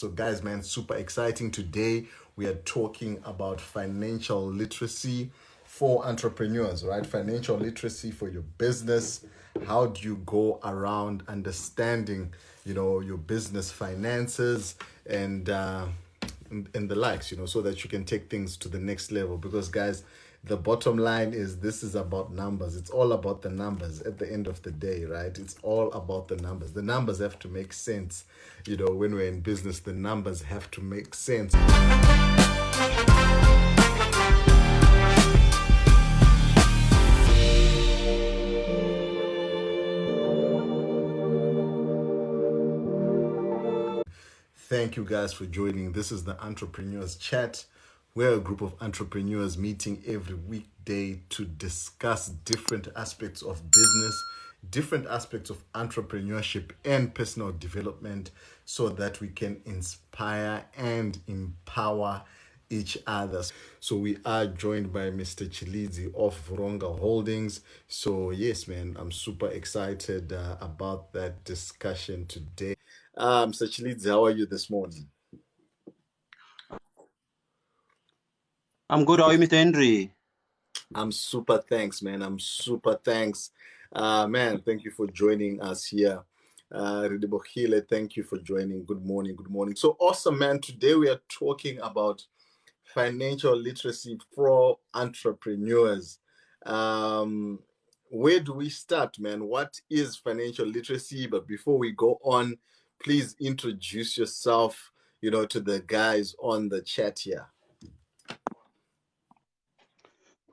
So guys, man, super exciting. Today we are talking about financial literacy for entrepreneurs, right? Financial literacy for your business. How do you go around understanding, your business finances and the likes, so that you can take things to the next level. Because guys, the bottom line is this is about numbers. It's all about the numbers at the end of the day, right? It's all about the numbers. The numbers have to make sense. When we're in business, the numbers have to make sense. Thank you guys for joining. This is the Entrepreneurs Chat. We're a group of entrepreneurs meeting every weekday to discuss different aspects of business, different aspects of entrepreneurship and personal development so that we can inspire and empower each other. So we are joined by Mr. Tshilidzi of Vhuronga Holdings. So yes, man, I'm super excited about that discussion today. Mr. Tshilidzi, how are you this morning? I'm good. How are you, Mr. Henry? I'm super thanks, man. I'm super thanks. Man, thank you for joining us here. Ridibokile, thank you for joining. Good morning. Good morning. So awesome, man. Today we are talking about financial literacy for entrepreneurs. Where do we start, man? What is financial literacy? But before we go on, please introduce yourself, to the guys on the chat here.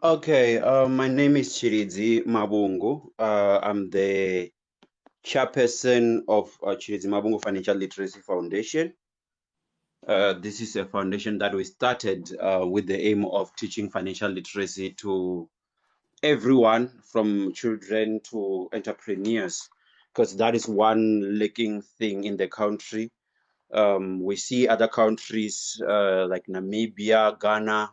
Okay, my name is Tshilidzi Mavhungu. I'm the chairperson of Tshilidzi Mavhungu Financial Literacy Foundation. This is a foundation that we started with the aim of teaching financial literacy to everyone, from children to entrepreneurs, because that is one lacking thing in the country. We see other countries like Namibia, Ghana,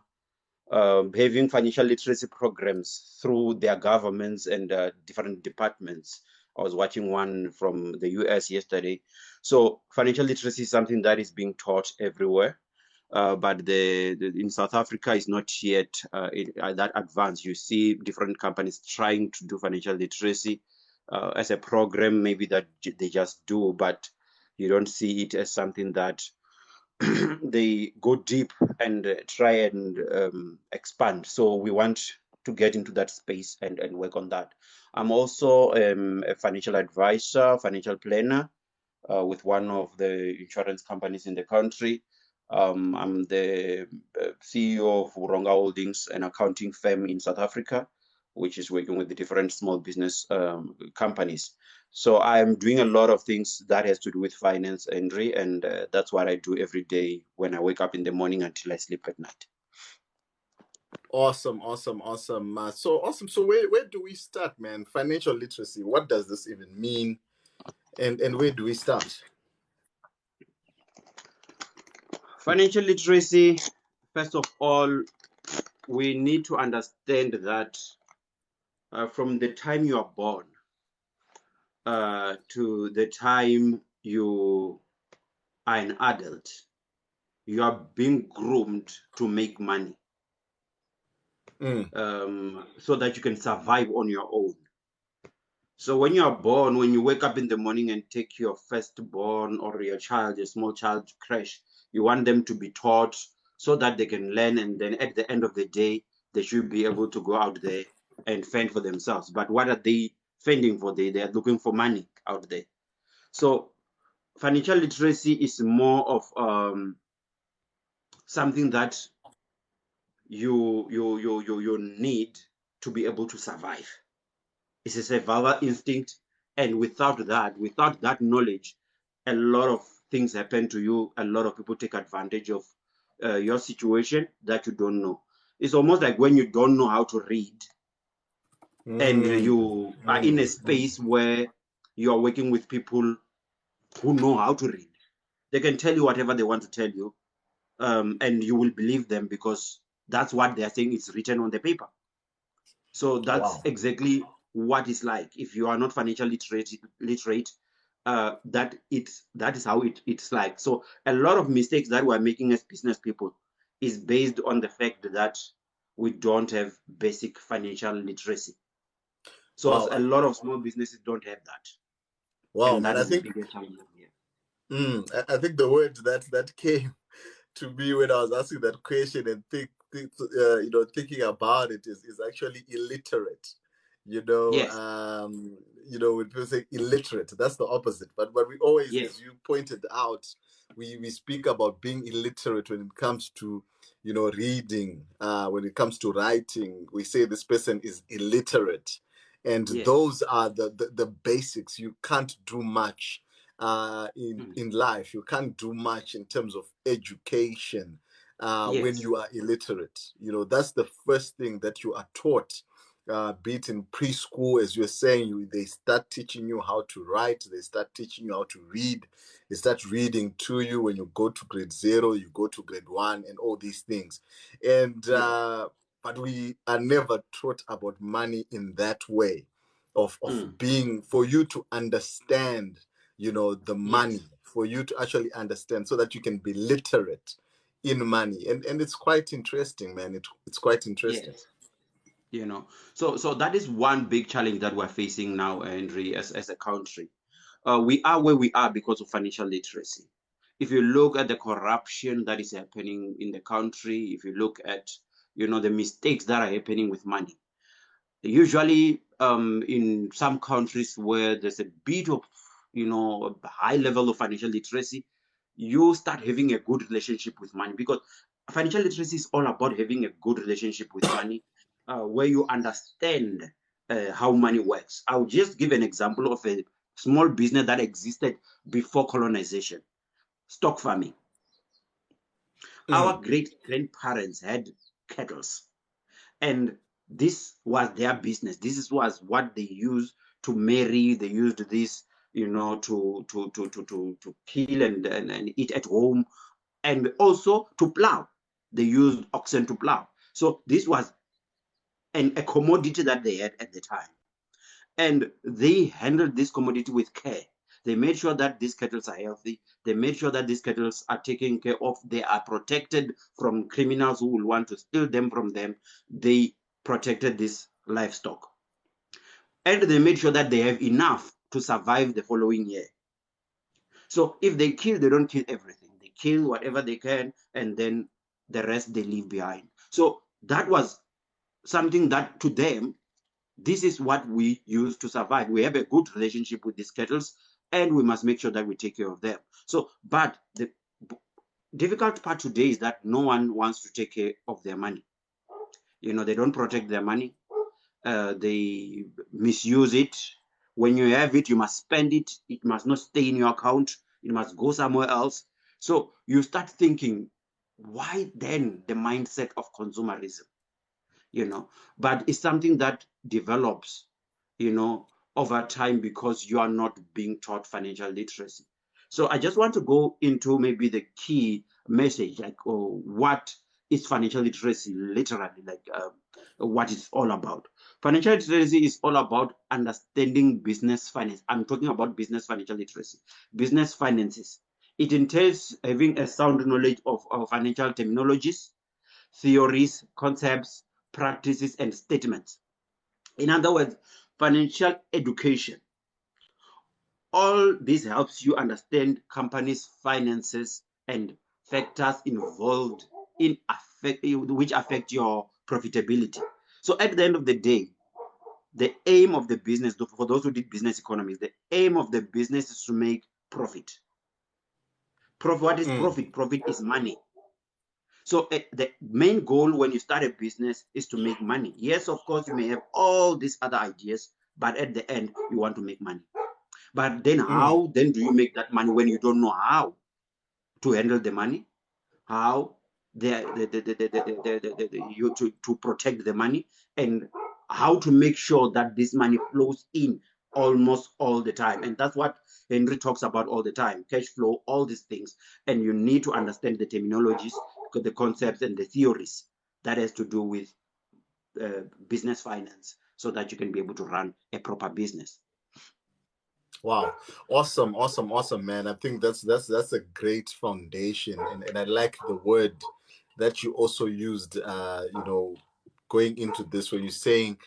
having financial literacy programs through their governments and different departments. I was watching one from the US yesterday. So financial literacy is something that is being taught everywhere. But in South Africa is not yet that advanced. You see different companies trying to do financial literacy as a program, maybe that they just do, but you don't see it as something that they go deep and try and expand. So we want to get into that space and work on that. I'm also a financial advisor, financial planner with one of the insurance companies in the country. I'm the CEO of Vhuronga Holdings, an accounting firm in South Africa, which is working with the different small business companies. So I'm doing a lot of things that has to do with finance, Henry, and that's what I do every day when I wake up in the morning until I sleep at night. Awesome. So awesome. So where do we start, man? Financial literacy. What does this even mean? And where do we start? Financial literacy, first of all, we need to understand that from the time you are born to the time you are an adult, you are being groomed to make money so that you can survive on your own. So when you are born, when you wake up in the morning and take your firstborn or your child, a small child, to crash, you want them to be taught so that they can learn, and then at the end of the day, they should be able to go out there and fend for themselves. But what are they fending for? They are looking for money out there. So financial literacy is more of something that you need to be able to survive. It's a survival instinct, and without that knowledge, a lot of things happen to you. A lot of people take advantage of your situation that you don't know. It's almost like when you don't know how to read and you are in a space where you are working with people who know how to read. They can tell you whatever they want to tell you, and you will believe them because that's what they're saying. It's written on the paper. So that's exactly what it's like. If you are not financially literate, that is how it's like. So a lot of mistakes that we're making as business people is based on the fact that we don't have basic financial literacy. So Wow, a lot of small businesses don't have that, wow, and man. that I is the think biggest challenge here. I think the word that came to me when I was asking that question and thinking about it is actually illiterate. You know, Yes, um, when people say illiterate, that's the opposite. But we always, yes, as you pointed out, we speak about being illiterate when it comes to reading. When it comes to writing, we say this person is illiterate, and yes, those are the basics. You can't do much mm, in life. You can't do much in terms of education when yes, you are illiterate. That's the first thing that you are taught. Be it in preschool, as you're saying, they start teaching you how to write, they start teaching you how to read, they start reading to you when you go to grade 0, you go to grade 1, and all these things. And yes, but we are never taught about money in that way of mm, being, for you to understand the money, yes, for you to actually understand, so that you can be literate in money. And it's quite interesting, man. It's quite interesting. yes. So that is one big challenge that we're facing now, Henry, as a country. We are where we are because of financial literacy. If you look at the corruption that is happening in the country, if you look at the mistakes that are happening with money, usually in some countries where there's a bit of a high level of financial literacy, you start having a good relationship with money, because financial literacy is all about having a good relationship with money, where you understand how money works. I'll just give an example of a small business that existed before colonization: stock farming. Our Mm, great grandparents had cattle, and this was their business. This was what they used to marry. They used this to kill and eat at home, and also to plow. They used oxen to plow. So this was a commodity that they had at the time, and they handled this commodity with care. They made sure that these cattle are healthy. They made sure that these cattle are taken care of. They are protected from criminals who will want to steal them from them. They protected this livestock, and they made sure that they have enough to survive the following year. So if they kill, they don't kill everything. They kill whatever they can, and then the rest they leave behind. So that was something that, to them, this is what we use to survive. We have a good relationship with these kettles, and we must make sure that we take care of them. So, but the difficult part today is that no one wants to take care of their money. They don't protect their money. They misuse it. When you have it, you must spend it. It must not stay in your account. It must go somewhere else. So you start thinking, why then the mindset of consumerism? But it's something that develops you know over time, because you are not being taught financial literacy. So I just want to go into maybe the key message, like, what is financial literacy literally, like, what it's all about. Financial literacy is all about understanding business finance. I'm talking about business financial literacy, business finances. It entails having a sound knowledge of financial terminologies, theories, concepts, practices, and statements. In other words, financial education. All this helps you understand companies' finances and factors involved which affect your profitability. So at the end of the day, the aim of the business, for those who did business economics, the aim of the business is to make profit. What is mm, profit? Profit is money. So the main goal when you start a business is to make money. Yes, of course, you may have all these other ideas, but at the end, you want to make money. But then mm, how then do you make that money when you don't know how to handle the money? How you to protect the money, and how to make sure that this money flows in almost all the time. And that's what Henry talks about all the time: cash flow, all these things. And you need to understand the terminologies, the concepts, and the theories that has to do with business finance, so that you can be able to run a proper business. Wow. Awesome, man. I think that's a great foundation. And I like the word that you also used, going into this when you're saying,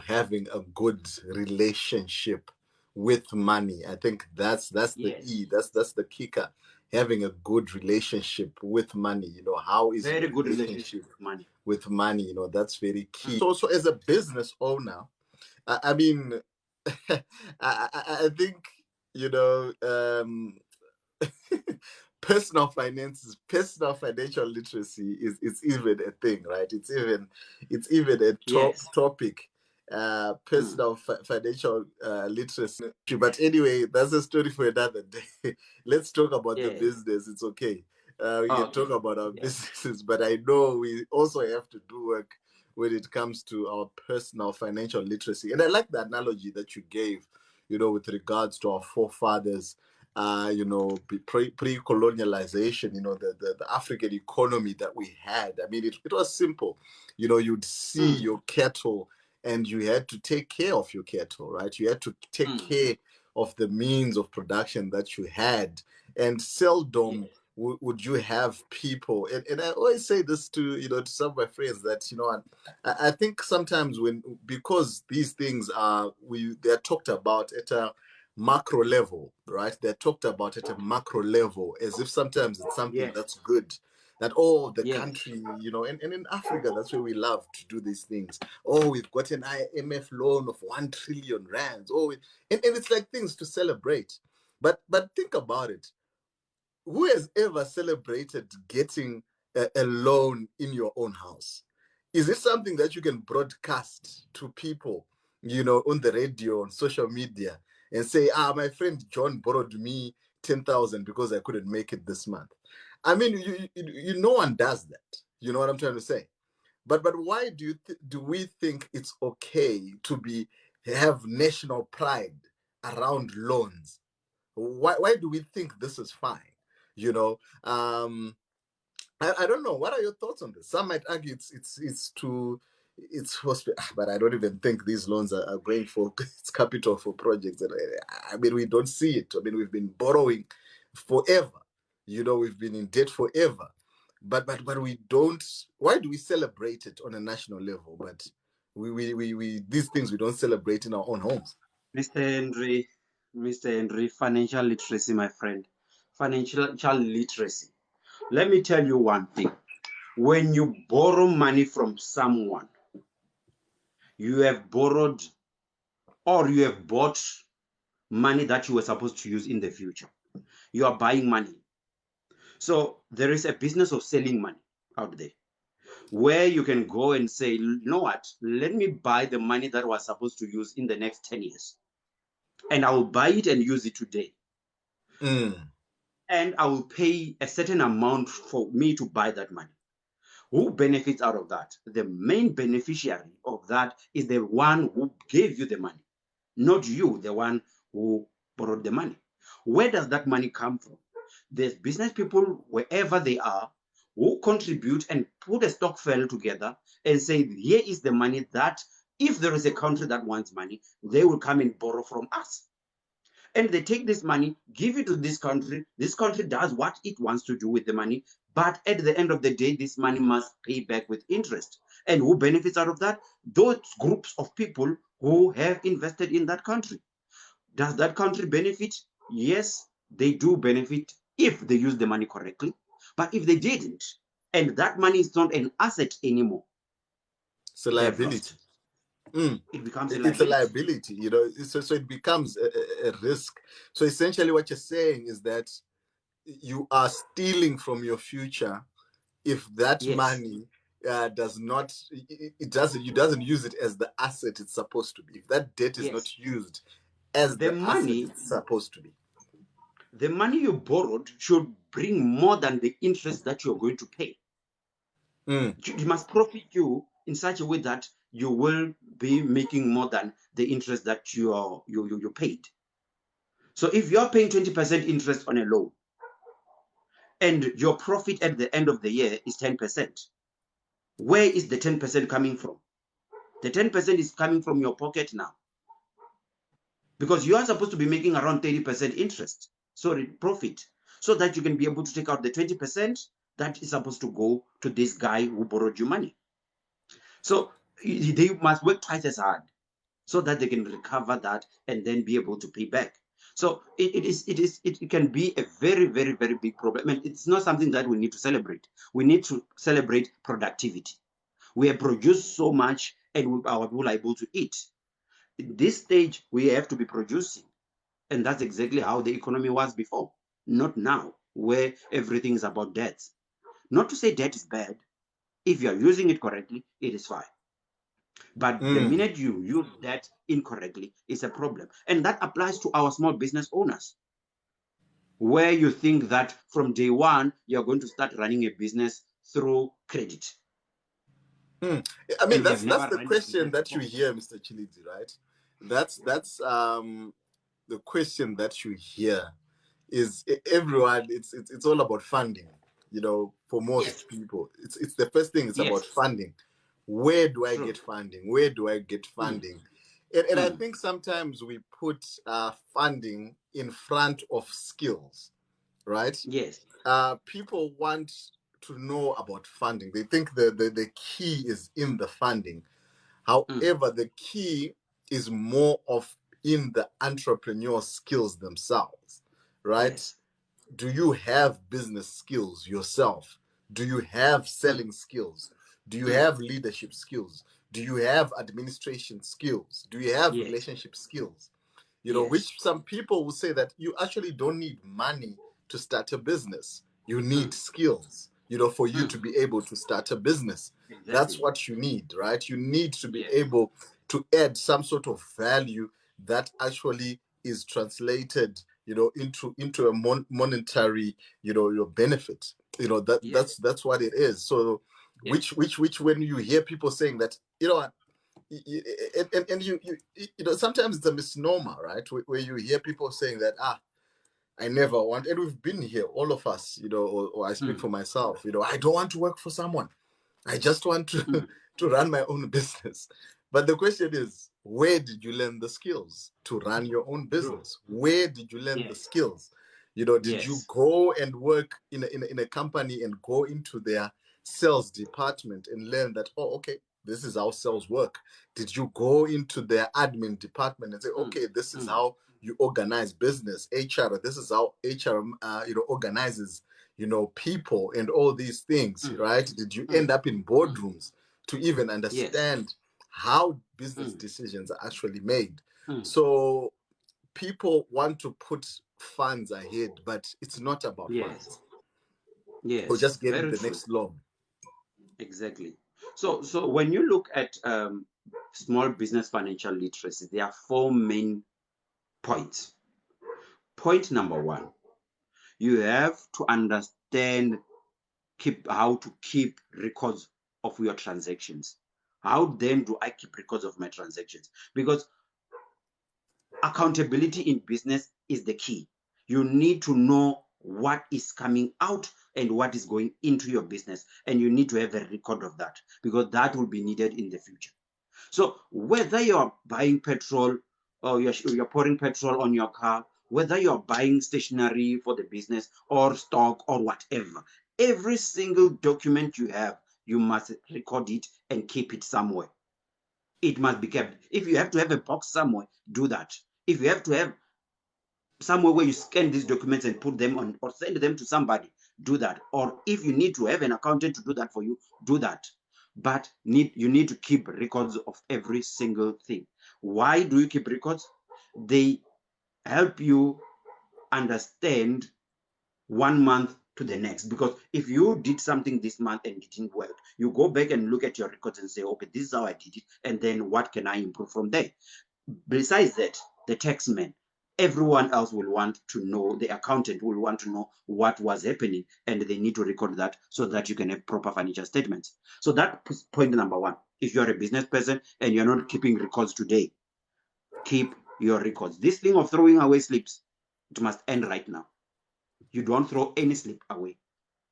having a good relationship with money. I think that's the Yes. E. That's the kicker. Having a good relationship with money. How is your Very good relationship relationship with money. with money? That's very key. Mm. So as a business owner, I mean, I think you know um, personal financial literacy is even a thing, right? It's even a Yes. topic. Mm. Personal financial literacy. But anyway, that's a story for another day. Let's talk about the Yes. business. It's okay. We can talk Okay. about our Yeah. businesses, but I know we also have to do work when it comes to our personal financial literacy. And I like the analogy that you gave, with regards to our forefathers, pre-colonialization, the African economy that we had. I mean, it was simple. You'd see Mm. your cattle and you had to take care of your cattle, right? You had to take Mm. care of the means of production that you had. And seldom Yes. would you have people, and I always say this to some of my friends that, I think sometimes because these things they're talked about at a macro level, right? They're talked about at a macro level as if sometimes it's something Yes. that's good. That, oh, the Yes. country, and in Africa, that's where we love to do these things. Oh, we've got an IMF loan of 1 trillion rands. And it's like things to celebrate. But think about it. Who has ever celebrated getting a loan in your own house? Is it something that you can broadcast to people, on the radio, on social media, and say, my friend John borrowed me 10,000 because I couldn't make it this month? I mean, no one does that. You know what I'm trying to say? But why do we think it's okay to have national pride around loans? Why do we think this is fine? You know, I don't know. What are your thoughts on this? Some might argue it's but I don't even think these loans are going for it's capital for projects. And I mean, we don't see it. I mean, we've been borrowing forever. We've been in debt forever. But we don't. Why do we celebrate it on a national level? But we these things we don't celebrate in our own homes. Mr. Henry, Mr. Henry, financial literacy, my friend. Financial literacy. Let me tell you one thing. When you borrow money from someone, you have borrowed or you have bought money that you were supposed to use in the future. You are buying money. So there is a business of selling money out there where you can go and say, you know what, let me buy the money that I was supposed to use in the next 10 years. And I will buy it and use it today. Mm. And I will pay a certain amount for me to buy that money. Who benefits out of that? The main beneficiary of that is the one who gave you the money, not you, the one who borrowed the money. Where does that money come from? There's business people, wherever they are, who contribute and put a stock file together and say, here is the money that if there is a country that wants money, they will come and borrow from us. And they take this money, give it to this country. This country does what it wants to do with the money. But at the end of the day, this money must pay back with interest. And who benefits out of that? Those groups of people who have invested in that country. Does that country benefit? Yes, they do benefit if they use the money correctly. But if they didn't, and that money is not an asset anymore, It's a they have liability. lost. Mm. It becomes a It's a liability. liability, so it becomes a risk. So essentially what you're saying is that you are stealing from your future if that Yes, money does not it doesn't you doesn't use it as the asset it's supposed to be, if that debt is yes. not used as The the asset money it's supposed to be. the money you borrowed should bring more than the interest that you're going to pay. Mm. It must profit you in such a way that you will be making more than the interest that you paid. So if you're paying 20% interest on a loan and your profit at the end of the year is 10%, where is the 10% coming from? The 10% is coming from your pocket now. because you are supposed to be making around 30% interest, sorry, profit, so that you can be able to take out the 20% that is supposed to go to this guy who borrowed you money. So they must work twice as hard so that they can recover that and then be able to pay back. So it can be a very, very, very big problem. And it's not something that we need to celebrate. We need to celebrate productivity. We have produced so much and our people are able to eat. In this stage, we have to be producing. And that's exactly how the economy was before, not now, where everything is about debt. Not to say debt is bad. If you are using it correctly, it is fine. But the Mm. minute you use that incorrectly, it's a problem. And that applies to our small business owners, where you think that from day one, you're going to start running a business through credit. Mm. I mean, And you that's have never the run a question business that you before. hear, Mr. Tshilidzi, right? That's the question that you hear is everyone. It's all about funding. You know, for Yes, most people, it's the first thing. It's about yes, funding. Where do I true. get funding? Where do I get Mm, funding? And I mm, think sometimes we put funding in front of skills, right? yes, People want to know about funding. They think the key is in the funding. mm, However, the key is more of in the entrepreneur skills themselves, right? yes, Do you have business skills yourself? Do you have mm, selling skills? Do you mm, have leadership skills? Do you have administration skills? Do you have yes, relationship skills? You know, yes, which some people will say that you actually don't need money to start a business. You need mm, skills, you know, for you mm, to be able to start a business. That's exactly. what you need, right? You need to be Yes, able to add some sort of value that actually is translated, you know, into a monetary, you know, your benefit. You know, yes, that's what it is. So yes, which when you hear people saying that, you know, and you know, sometimes it's a misnomer, right? Where you hear people saying that, I never want, and we've been here, all of us, you know, or I speak mm, for myself, you know, I don't want to work for someone. I just want to mm, to run my own business. But the question is, where did you learn the skills to run your own true. business? Where did you learn the Yes, skills? You know, did you yes, go and work in a company and go into their sales department and learn that, oh, okay, this is how sales work? Did you go into their admin department and say, mm, okay, this is mm, how you organize business, HR, this is how HR, you know, organizes, you know, people and all these things, mm, right? Did you mm, end up in mm, boardrooms to even yes, understand how business mm, decisions are actually made? mm, So people want to put funds ahead, but it's not about yes, funds or yes, just getting very the true. next loan. Exactly. So when you look at small business financial literacy, there are four main points. Point number one, you have to understand keep how to keep records of your transactions. How then do I keep records of my transactions? Because accountability in business is the key. You need to know what is coming out and what is going into your business, and you need to have a record of that because that will be needed in the future. So whether you're buying petrol or you're pouring petrol on your car, whether you're buying stationery for the business or stock or whatever, every single document you have, you must record it and keep it somewhere. It must be kept. If you have to have a box somewhere, do that. If you have to have somewhere where you scan these documents and put them on or send them to somebody, do that. Or if you need to have an accountant to do that for you, do that. But you need to keep records of every single thing. Why do you keep records? They help you understand 1 month to the next, because if you did something this month and it didn't work, you go back and look at your records and say, okay, this is how I did it, and then what can I improve from there? Besides that, the taxman, everyone else will want to know, the accountant will want to know what was happening, and they need to record that so that you can have proper financial statements. So that's point number one. If you're a business person and you're not keeping records today, keep your records. This thing of throwing away slips, it must end right now. You don't throw any slip away.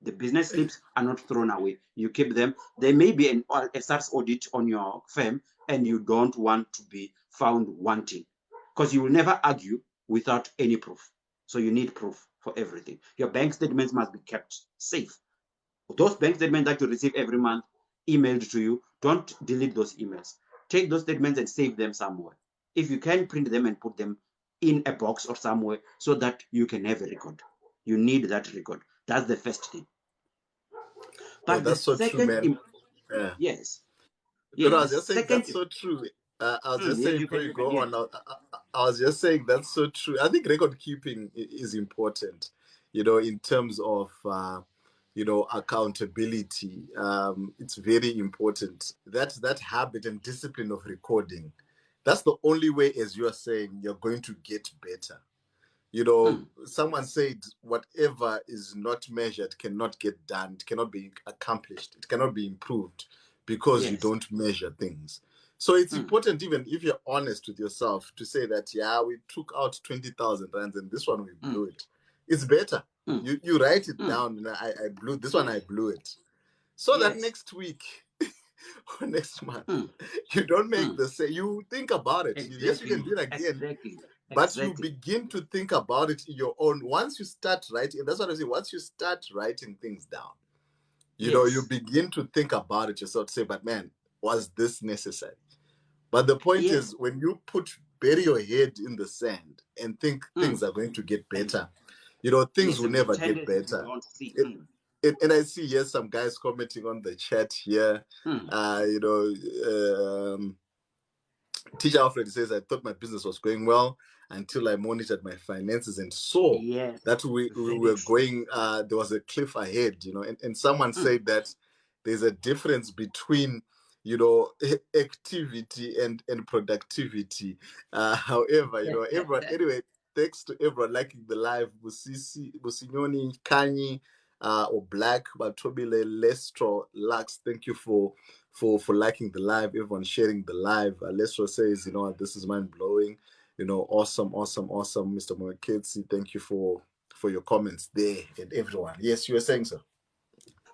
The business slips are not thrown away. You keep them. There may be a SARS audit on your firm, and you don't want to be found wanting. because you will never argue without any proof. So you need proof for everything. Your bank statements must be kept safe. Those bank statements that you receive every month emailed to you, don't delete those emails. Take those statements and save them somewhere. If you can, print them and put them in a box or somewhere so that you can have a record. You need that record. That's the first thing. No, But the that's so true, second, man. Yeah. yes, No, no, yes, I the was just saying second, that's so true. I was just yes, saying you before can, you you can, go yes. on. I was just saying that's so true. I think record keeping is important, in terms of accountability. It's very important. That habit and discipline of recording. That's the only way, as you are saying, you're going to get better. Someone said whatever is not measured cannot get done, it cannot be accomplished, it cannot be improved because you Yes. don't measure things. So it's Mm. important, even if you're honest with yourself, to say that, yeah, we took out 20,000 rands and this one we Mm. blew it. It's better. Mm. You write it Mm. down, and I blew this one, Yes. I blew it. So that Yes. next week or next month, Mm. you don't make Mm. the same. You think about it. Yes, you can Exactly. do it again, Exactly. but you Exactly. begin to think about it in your own. Once you start writing, and that's what I say, once you start writing things down, you Yes. begin to think about it yourself, to say, but man, was this necessary? But the point Yes. is, when you bury your head in the sand and think Mm. things are going to get And better, things yes, will and the never get tendencies you better. don't see. It, Mm. and I see, yes, some guys commenting on the chat here. Mm. Uh, you know, Teacher Alfred says, I thought my business was going well until I monitored my finances and saw Yes. that we Very were true. going, there was a cliff ahead, and someone Mm. said that there's a difference between, activity and productivity. However, everyone, anyway, thanks to everyone liking the live. Businyoni, Kanyi, or Black, Batobile, Lestro, Lux, thank you for liking the live, everyone sharing the live. Lestro says, this is mind blowing. Awesome, awesome, awesome, Mr. Mwaketsi. Thank you for your comments there, and everyone. Yes, you were saying so.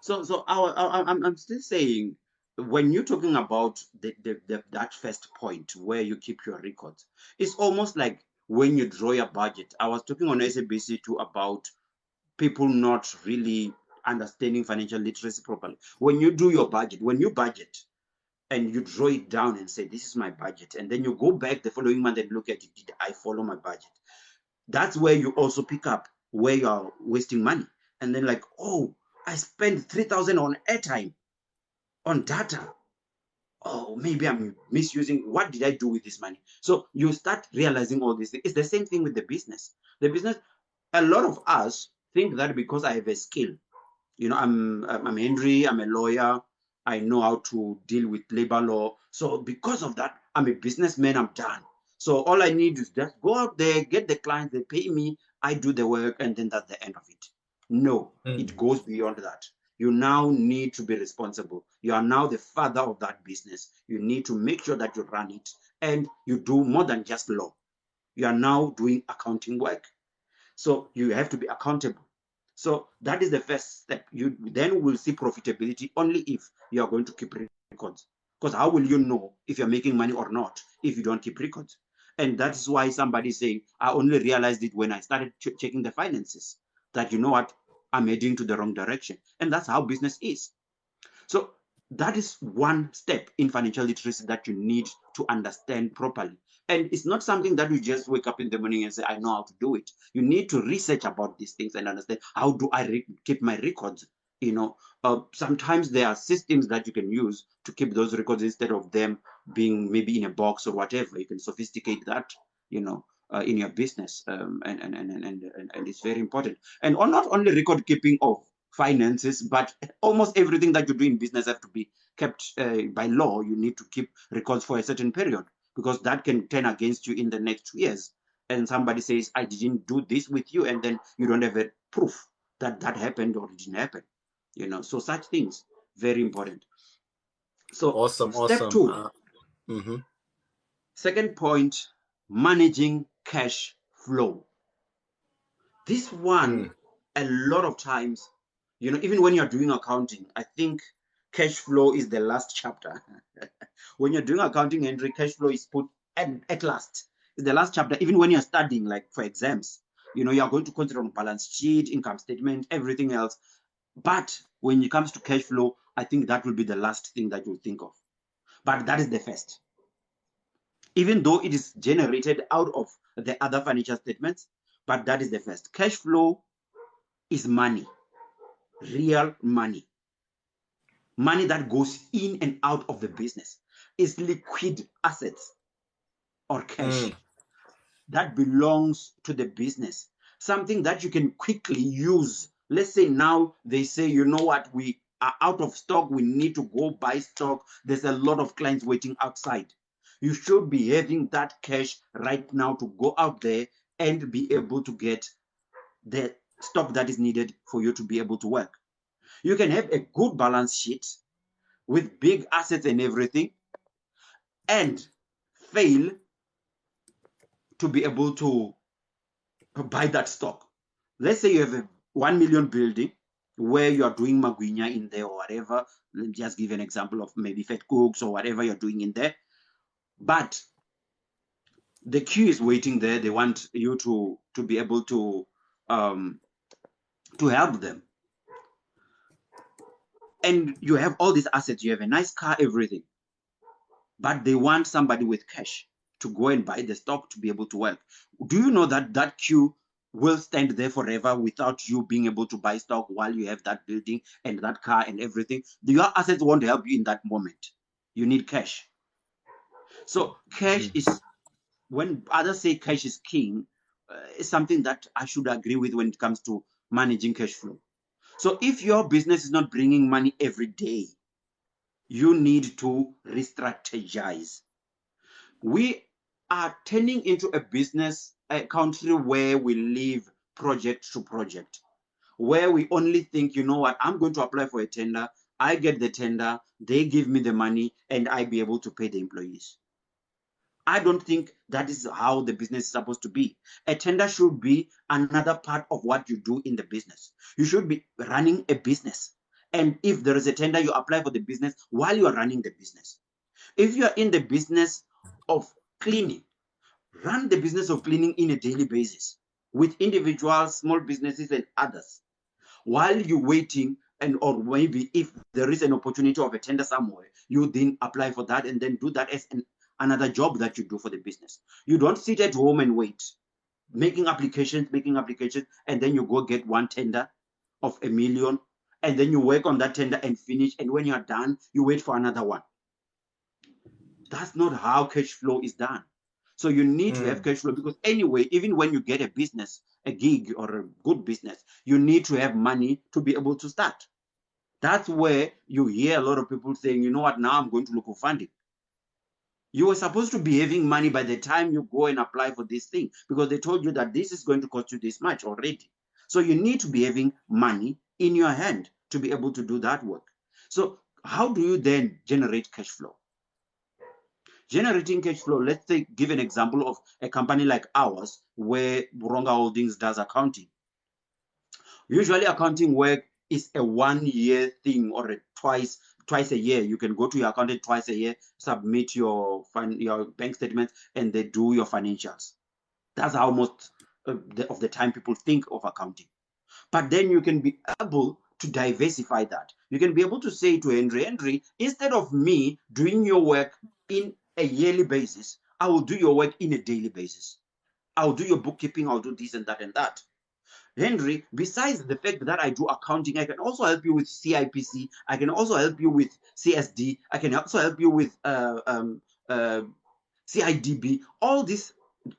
So I'm still saying, when you're talking about that first point where you keep your records, it's almost like when you draw your budget. I was talking on SABC2 about people not really understanding financial literacy properly. When you do your budget, when you budget and you draw it down and say, this is my budget, and then you go back the following month and look at it, did I follow my budget? That's where you also pick up where you are wasting money. And then like, oh, I spent 3,000 on airtime, on data. Oh, maybe I'm misusing. What did I do with this money? So you start realizing all these things. It's the same thing with the business. The business, a lot of us think that because I have a skill, I'm Henry, I'm a lawyer, I know how to deal with labor law. So because of that, I'm a businessman, I'm done. So all I need is just go out there, get the clients, they pay me, I do the work, and then that's the end of it. No, it goes beyond that. You now need to be responsible. You are now the father of that business. You need to make sure that you run it and you do more than just law. You are now doing accounting work. So you have to be accountable. So that is the first step. You then will see profitability only if you are going to keep records. Because how will you know if you're making money or not if you don't keep records? And that's why somebody saying, I only realized it when I started checking the finances, that you know what, I'm heading to the wrong direction. And that's how business is. So that is one step in financial literacy that you need to understand properly. And it's not something that you just wake up in the morning and say, I know how to do it. You need to research about these things and understand, how do I keep my records? Sometimes there are systems that you can use to keep those records instead of them being maybe in a box or whatever. You can sophisticate that, in your business. And it's very important. And not only record keeping of finances, but almost everything that you do in business have to be kept by law. You need to keep records for a certain period, because that can turn against you in the next 2 years. And somebody says, I didn't do this with you, and then you don't have a proof that that happened or didn't happen. So such things, very important. So Awesome, step awesome. 2, Mhm. second point, managing cash flow. This one, a lot of times, even when you're doing accounting, I think cash flow is the last chapter. When you're doing accounting entry, cash flow is put at last. the last chapter, even when you're studying, like for exams, you know, you're going to consider on balance sheet, income statement, everything else. But when it comes to cash flow, I think that will be the last thing that you'll think of. But that is the first. Even though it is generated out of the other financial statements, but that is the first. Cash flow is money, real money. Money that goes in and out of the business. Is liquid assets or cash that belongs to the business. Something that you can quickly use. Let's say now they say, you know what, we are out of stock, we need to go buy stock. There's a lot of clients waiting outside. You should be having that cash right now to go out there and be able to get the stock that is needed for you to be able to work. You can have a good balance sheet with big assets and everything and fail to be able to buy that stock. Let's say you have a 1 million building where you are doing magwinya in there or whatever. Let me just give an example of maybe fat cooks or whatever you're doing in there. But the queue is waiting there. They want you to be able to help them. And you have all these assets. You have a nice car, everything. But they want somebody with cash to go and buy the stock to be able to work. Do you know that that queue will stand there forever without you being able to buy stock while you have that building and that car and everything? Your assets won't help you in that moment. You need cash. So cash is, when others say cash is king, it's something that I should agree with when it comes to managing cash flow. So if your business is not bringing money every day, you need to re-strategize. We are turning into a business, a country where we live project to project, where we only think, you know what, I'm going to apply for a tender, I get the tender, they give me the money, and I be able to pay the employees. I don't think that is how the business is supposed to be. A tender should be another part of what you do in the business. You should be running a business. And if there is a tender, you apply for the business while you are running the business. If you are in the business of cleaning, run the business of cleaning in a daily basis with individuals, small businesses, and others. While you're waiting, and or maybe if there is an opportunity of a tender somewhere, you then apply for that and then do that as another job that you do for the business. You don't sit at home and wait, making applications, and then you go get one tender of $1 million, and then you work on that tender and finish, and when you're done, you wait for another one. That's not how cash flow is done. So you need to have cash flow, because anyway, even when you get a business, a gig or a good business, you need to have money to be able to start. That's where you hear a lot of people saying, you know what, now I'm going to look for funding. You were supposed to be having money by the time you go and apply for this thing, because they told you that this is going to cost you this much already. So you need to be having money in your hand to be able to do that work. So how do you then generate cash flow? Generating cash flow, let's say, give an example of a company like ours where Vhuronga Holdings does accounting. Usually accounting work is a 1 year thing, or a twice a year. You can go to your accountant twice a year, submit your bank statements, and they do your financials. That's how most of the time people think of accounting. But then you can be able to diversify that. You can be able to say to Henry, instead of me doing your work in a yearly basis, I will do your work in a daily basis. I'll do your bookkeeping, I'll do this and that and that. Henry, besides the fact that I do accounting, I can also help you with CIPC. I can also help you with CSD. I can also help you with CIDB. All these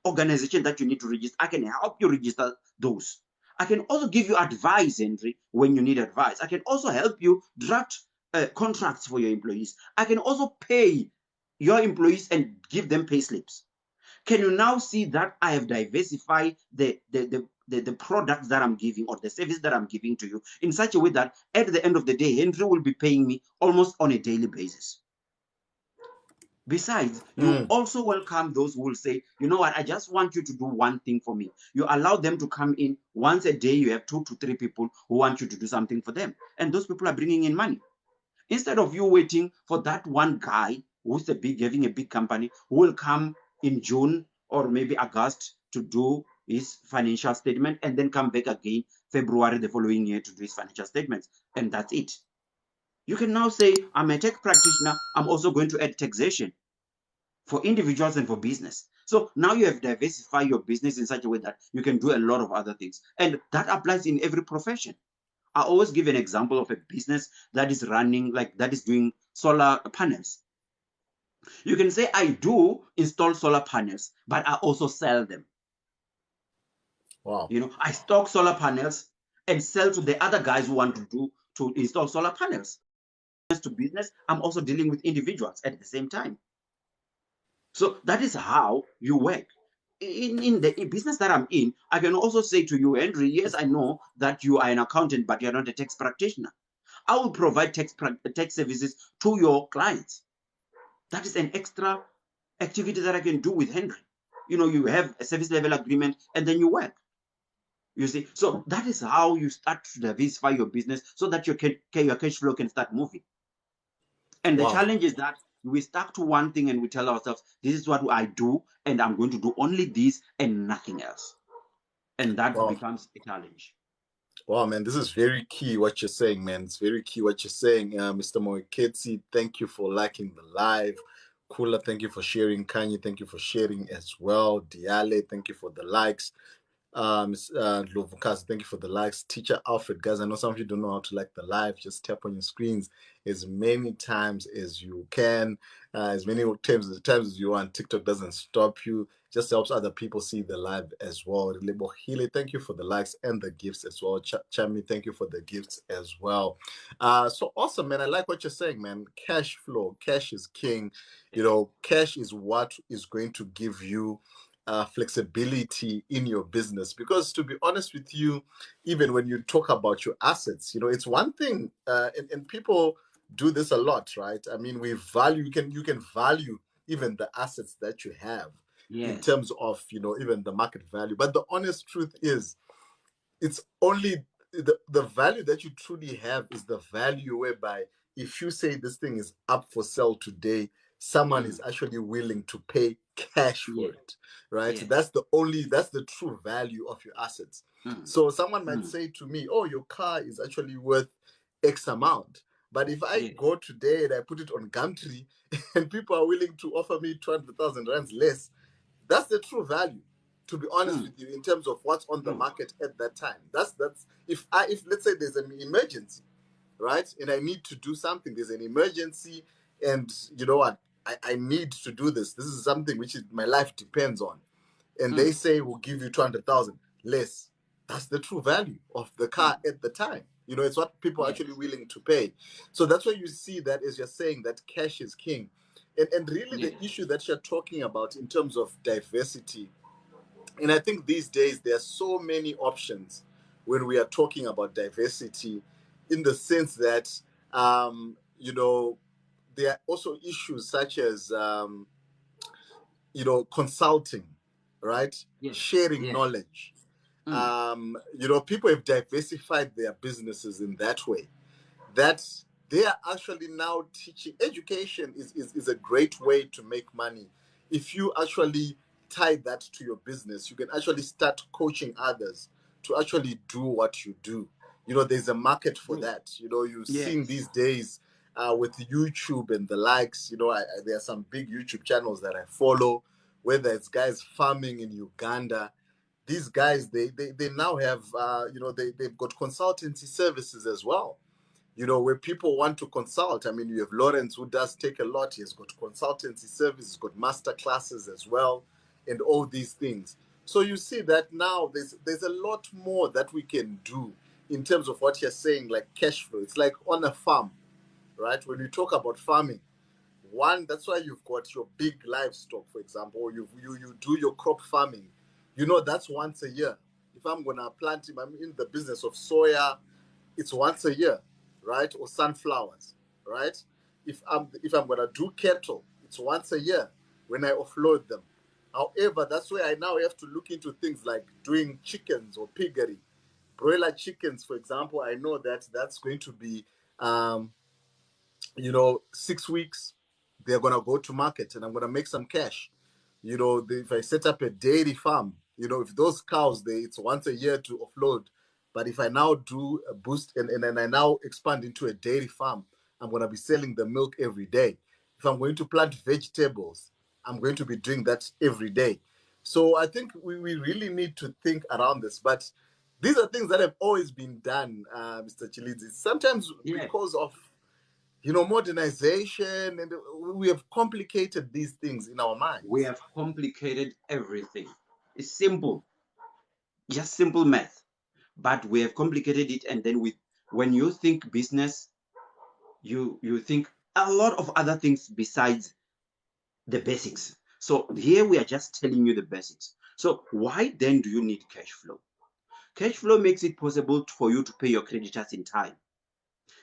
organizations that you need to register, I can help you register those. I can also give you advice, Henry, when you need advice. I can also help you draft contracts for your employees. I can also pay your employees and give them pay slips. Can you now see that I have diversified the products that I'm giving, or the service that I'm giving to you, in such a way that at the end of the day, Henry will be paying me almost on a daily basis. Besides, you also welcome those who will say, you know what, I just want you to do one thing for me. You allow them to come in once a day. You have 2 to 3 people who want you to do something for them. And those people are bringing in money. Instead of you waiting for that one guy who's having a big company, who will come in June or maybe August to do his financial statement, and then come back again February the following year to do his financial statements, and that's it. You can now say, I'm a tech practitioner, I'm also going to add taxation for individuals and for business. So now you have diversified your business in such a way that you can do a lot of other things. And that applies in every profession. I always give an example of a business that is running, like that is doing solar panels. You can say, I do install solar panels, but I also sell them. Wow. You know, I stock solar panels and sell to the other guys who want to install solar panels. To business, I'm also dealing with individuals at the same time. So that is how you work. In the business that I'm in, I can also say to you, Henry, yes, I know that you are an accountant, but you're not a tax practitioner. I will provide tax services to your clients. That is an extra activity that I can do with Henry. You know, you have a service level agreement and then you work. You see, so that is how you start to diversify your business so that your cash flow can start moving. And the Wow. challenge is that we stuck to one thing and we tell ourselves, this is what I do, and I'm going to do only this and nothing else. And that Wow. becomes a challenge. Wow, man, this is very key what you're saying, man. It's very key what you're saying. Mr. Moeketsi, thank you for liking the live. Kula, thank you for sharing. Kanye, thank you for sharing as well. Diale, thank you for the likes. Lovukas, thank you for the likes. Teacher Alfred, guys, I know some of you don't know how to like the live. Just tap on your screens as many times as you can, as many times as you want. TikTok doesn't stop you. Just helps other people see the live as well. Hile, thank you for the likes and the gifts as well. Chami, thank you for the gifts as well. So awesome, man. I like what you're saying, man. Cash flow, cash is king. You know, cash is what is going to give you flexibility in your business. Because to be honest with you, even when you talk about your assets, you know, it's one thing, and people do this a lot, right? I mean, we value, you can value even the assets that you have in Yes. terms of, you know, even the market value. But the honest truth is, it's only the value that you truly have is the value whereby if you say this thing is up for sale today, someone is actually willing to pay cash for Yes. it, right? Yes. That's the true value of your assets. Mm. So someone might Mm. say to me, oh, your car is actually worth X amount, but if I Yes. go today and I put it on Gumtree and people are willing to offer me 200,000 rands less, that's the true value, to be honest Mm. with you, in terms of what's on the Mm. market at that time. That's if let's say there's an emergency, right, and I need to do something, there's an emergency, and you know what, I need to do this. This is something which is my life depends on, and they Mm. say we'll give you 200,000 less. That's the true value of the car Mm. at the time. You know, it's what people are Yes. actually willing to pay. So that's why you see that, as you're saying, that cash is king. And really Yes. the issue that you're talking about in terms of diversity, and I think these days there are so many options when we are talking about diversity, in the sense that, you know, there are also issues such as, you know, consulting, right? Yes. Sharing Yes. knowledge. Mm. You know, people have diversified their businesses in that way, that they are actually now teaching. Education is a great way to make money. If you actually tie that to your business, you can actually start coaching others to actually do what you do. You know, there's a market for Yes. that. You know, you've seen Yes. these days with YouTube and the likes. You know, there are some big YouTube channels that I follow, whether it's guys farming in Uganda. These guys, they now have, you know, they've got consultancy services as well, you know, where people want to consult. I mean, you have Lawrence, who does take a lot. He's got consultancy services, got master classes as well, and all these things. So you see that now there's a lot more that we can do in terms of what you're saying, like cash flow. It's like on a farm, right? When you talk about farming, one, that's why you've got your big livestock, for example. You do your crop farming. You know, that's once a year. If I'm gonna plant, if I'm in the business of soya, it's once a year, right? Or sunflowers, right? If I'm gonna do cattle, it's once a year when I offload them. However, that's where I now have to look into things like doing chickens or piggery. Broiler chickens, for example, I know that that's going to be, um, you know, 6 weeks. They're gonna go to market, and I'm gonna make some cash. if I set up a dairy farm, if those cows, it's once a year to offload. But if I now do a boost and I now expand into a dairy farm, I'm going to be selling the milk every day. If I'm going to plant vegetables, I'm going to be doing that every day. So I think we really need to think around this. But these are things that have always been done, Mr. Tshilidzi. Sometimes Yeah. because of modernization, and we have complicated these things in our We minds. have complicated everything. It's simple, just simple math, but we have complicated it. And then when you think business, you think a lot of other things besides the basics. So here we are just telling you the basics. So why then do you need cash flow? Cash flow makes it possible for you to pay your creditors in time.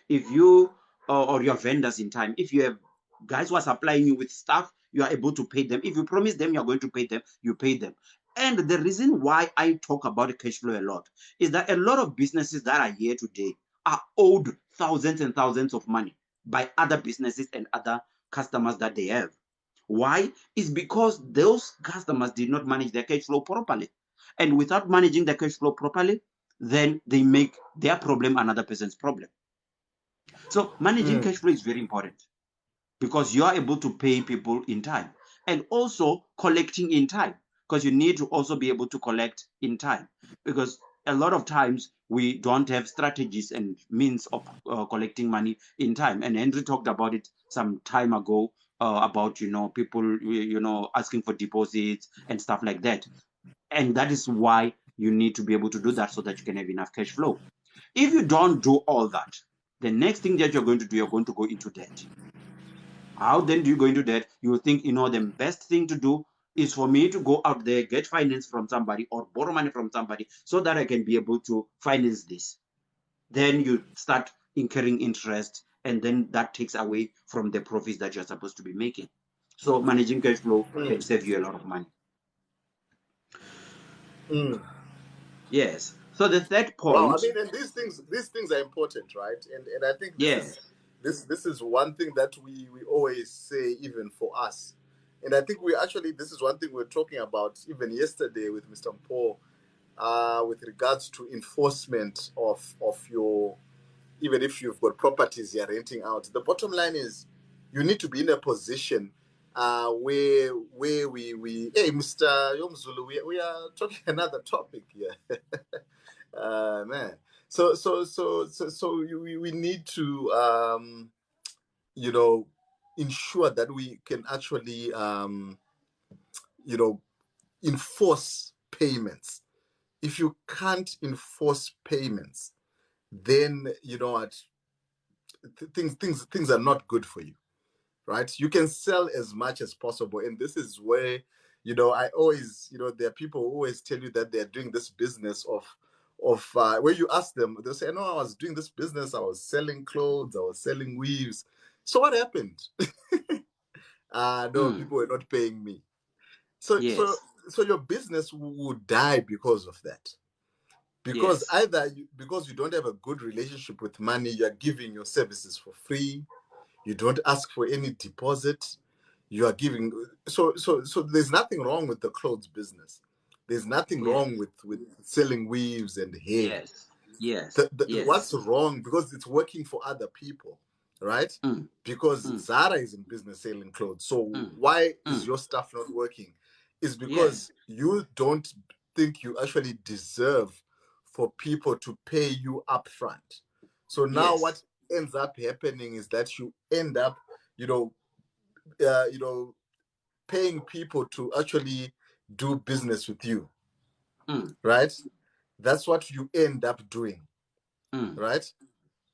If you or your vendors in time, if you have guys who are supplying you with stuff, you are able to pay them. If you promise them you're going to pay them, you pay them. And the reason why I talk about cash flow a lot is that a lot of businesses that are here today are owed thousands and thousands of money by other businesses and other customers that they have. Why? It's because those customers did not manage their cash flow properly. And without managing their cash flow properly, then they make their problem another person's problem. So managing Mm, cash flow is very important because you are able to pay people in time, and also collecting in time, because you need to also be able to collect in time, because a lot of times we don't have strategies and means of collecting money in time. And Henry talked about it some time ago, about people asking for deposits and stuff like that. And that is why you need to be able to do that so that you can have enough cash flow. If you don't do all that, the next thing that you're going to do, you're going to go into debt. How then do you go into debt? You think, the best thing to do is for me to go out there, get finance from somebody or borrow money from somebody so that I can be able to finance this. Then you start incurring interest, and then that takes away from the profits that you're supposed to be making. So managing cash flow can mm, save you a lot of money. mm. Yes. So the third Wow, I point, mean, and these things are important, right? And I think this is yes, this is one thing that we always say, even for us. And I think this is one thing we're talking about even yesterday with Mr. Paul, with regards to enforcement of your, even if you've got properties you're renting out. The bottom line is you need to be in a position where we hey, Mr. Yomzulu, we are talking another topic here. Man. We need to you know ensure that we can actually you know enforce payments. If you can't enforce payments, then things are not good for you, right? You can sell as much as possible, and this is where I always, there are people who always tell you that they're doing this business of where you ask them, they'll say, no, I was doing this business, I was selling clothes, I was selling weaves. So what happened? No, mm, people were not paying me. So yes, so your business would die because of that, because yes, either because you don't have a good relationship with money, you are giving your services for free, you don't ask for any deposit, you are giving. So there's nothing wrong with the clothes business, there's nothing yes, wrong with selling weaves and hair. yes, yes, What's yes, wrong, because it's working for other people, right? mm, Because mm, Zara is in business selling clothes, so mm, why is mm, your stuff not working? Is yes, because you don't think you actually deserve for people to pay you upfront. So now yes, what ends up happening is that you end up you know uh, you know paying people to actually do business with you, mm, right? That's what you end up doing, mm, right?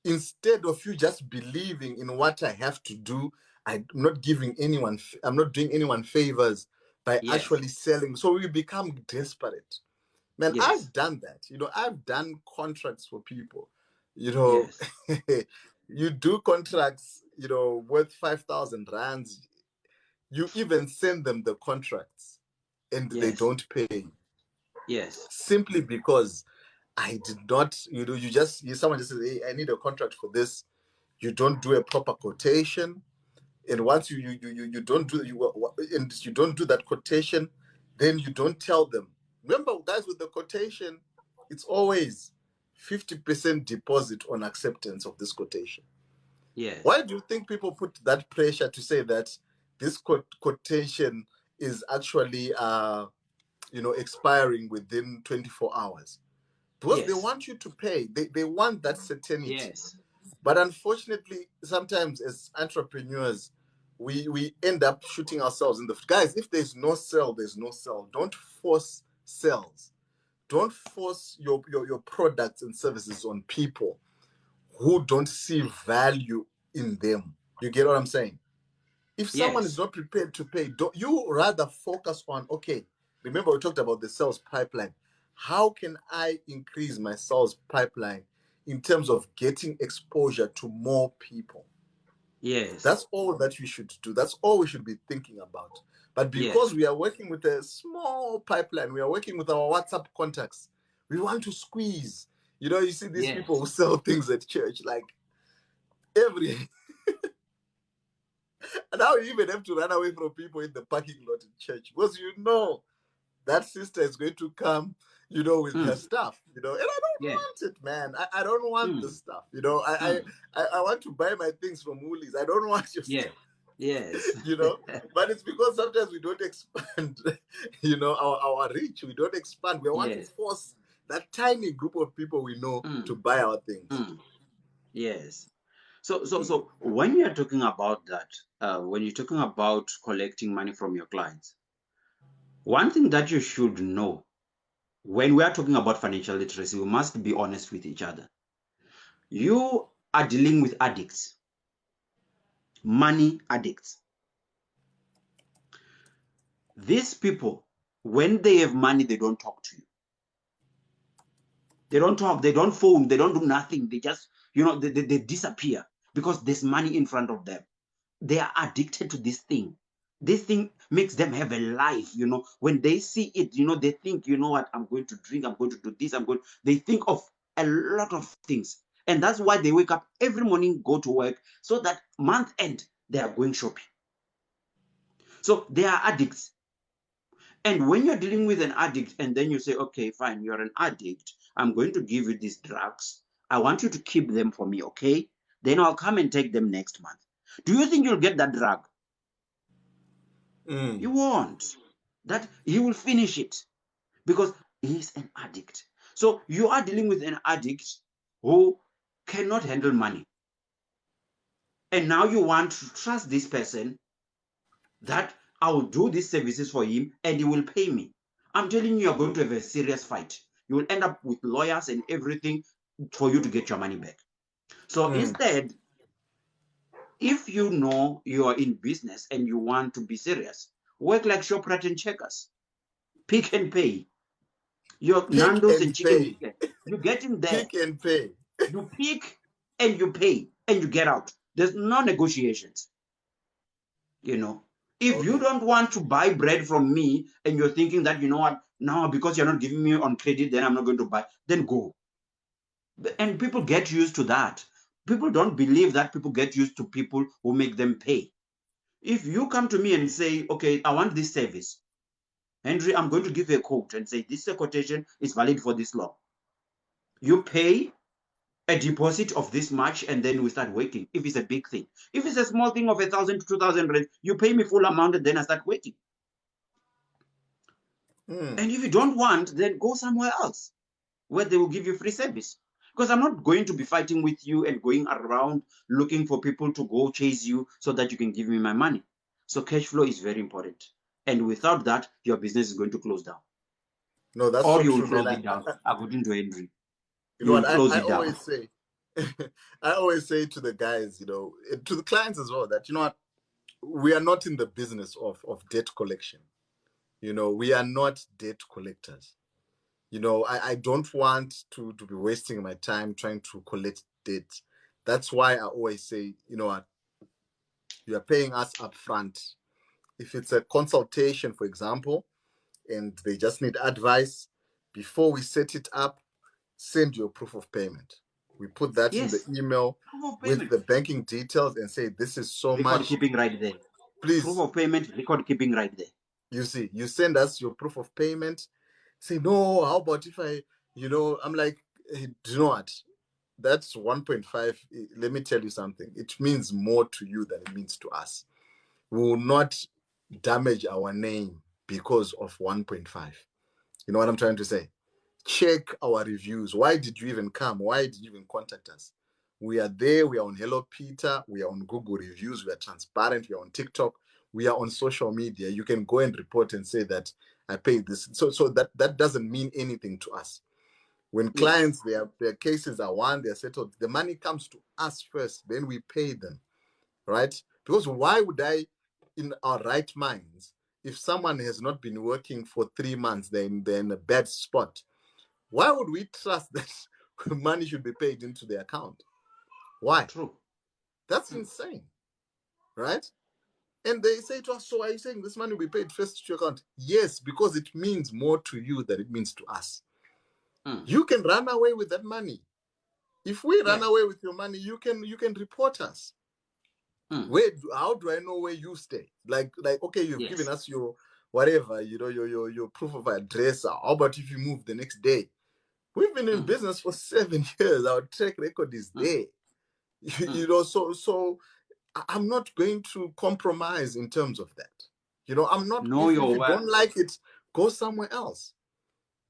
Instead of you just believing in what I have to do, I'm not doing anyone favors by yes, actually selling. So we become desperate. Man, yes, I've done that. I've done contracts for people. You know, yes, you do contracts, worth 5,000 rands. You even send them the contracts and they yes, don't pay, yes, simply because I did not, someone just says, hey, I need a contract for this. You don't do a proper quotation. And once you don't do, and you don't do that quotation, then you don't tell them. Remember, guys, with the quotation, it's always 50% deposit on acceptance of this quotation. Yes. Why do you think people put that pressure to say that this quotation is actually expiring within 24 hours? Because they Yes. want you to pay. They want that certainty. Yes. But unfortunately, sometimes as entrepreneurs, we end up shooting ourselves in the guys. If there's no sell, there's no sell. Don't force sales. Don't force your products and services on people who don't see value in them. You get what I'm saying? If someone is Yes. not prepared to pay, don't you rather focus on, okay, remember we talked about the sales pipeline. How can I increase my sales pipeline in terms of getting exposure to more people? Yes. That's all that we should do. That's all we should be thinking about. But because Yes. we are working with a small pipeline, we are working with our WhatsApp contacts, we want to squeeze. You see these people Yes. who sell things at church, like every and now you even have to run away from people in the parking lot in church because that sister is going to come, with her Mm. stuff, and I don't Yes. want it, man. I don't want the Mm. stuff, I, Mm. I want to buy my things from Woolies. I don't want your stuff, Yes. Yes. but it's because sometimes we don't expand, our reach. We don't expand. We want to Yes. force that tiny group of people we know to Mm. buy our things. Mm. Yes. So when you're talking about that, when you're talking about collecting money from your clients, one thing that you should know when we are talking about financial literacy, we must be honest with each other. You are dealing with addicts, money addicts. These people, when they have money, they don't talk to you. They don't talk, they don't phone, they don't do nothing. They just, they disappear because there's money in front of them. They are addicted to this thing. This thing makes them have a life, when they see it, they think, you know what, I'm going to drink, I'm going to do this, they think of a lot of things. And that's why they wake up every morning, go to work, so that month end, they are going shopping. So they are addicts. And when you're dealing with an addict and then you say, okay, fine, you're an addict, I'm going to give you these drugs. I want you to keep them for me, okay? Then I'll come and take them next month. Do you think you'll get that drug? You won't. That he will finish it because he's an addict. So you are dealing with an addict who cannot handle money. And now you want to trust this person that I will do these services for him and he will pay me. I'm telling you, you're going to have a serious fight. You will end up with lawyers and everything for you to get your money back. So instead, if you know you are in business and you want to be serious, work like Shoprite and Checkers. Pick and pay. Your Pick Nando's and and chicken pay. weekend. You get in there, Pick and pay. you pick and you pay and you get out. There's no negotiations. If you Okay. don't want to buy bread from me and you're thinking that, you know what, now because you're not giving me on credit, then I'm not going to buy, then go. And people get used to that. People don't believe that people get used to people who make them pay. If you come to me and say, okay, I want this service, Henry, I'm going to give you a quote and say, this is a quotation, is valid for this long. You pay a deposit of this much and then we start waiting if it's a big thing. If it's a small thing of 1,000 to 2,000 rand, you pay me full amount and then I start waiting. And if you don't want, then go somewhere else where they will give you free service. Because I'm not going to be fighting with you and going around looking for people to go chase you so that you can give me my money. So cash flow is very important. And without that, your business is going to close down. No, that's Or so you will true, man. close it down, according to Henry. You know You will what? close I it down. always say, I always say to the guys, to the clients as well, that, what, we are not in the business of debt collection. We are not debt collectors. I don't want to be wasting my time trying to collect debt. That's why I always say, you know what, you are paying us up front. If it's a consultation, for example, and they just need advice, before we set it up, send your proof of payment. We put that in the Yes, email proof of with payment. the banking details and say, this is so Record much. keeping right there. Please. Proof of payment, record keeping right there. You see, you send us your proof of payment. Say, no, how about if I, I'm like, hey, do you know what? That's 1.5. Let me tell you something. It means more to you than it means to us. We will not damage our name because of 1.5. You know what I'm trying to say? Check our reviews. Why did you even come? Why did you even contact us? We are there. We are on Hello Peter. We are on Google Reviews. We are transparent. We are on TikTok. We are on social media. You can go and report and say that I paid this. So that doesn't mean anything to us. When clients, Yes. their cases are won, they're settled, the money comes to us first, then we pay them, right? Because why would I, in our right minds, if someone has not been working for 3 months, they're in a bad spot, why would we trust that money should be paid into the account? Why? True. That's insane, right? And they say to us, so are you saying this money will be paid first to your account? Yes, because it means more to you than it means to us. You can run away with that money. If we run away with your money, you can report us. How do I know where you stay? Like okay, you've given us your whatever, your proof of address. How about if you move the next day? We've been in business for 7 years. Our track record is there. So I'm not going to compromise in terms of that. I'm not. Know If your you worth. don't like it, go somewhere else.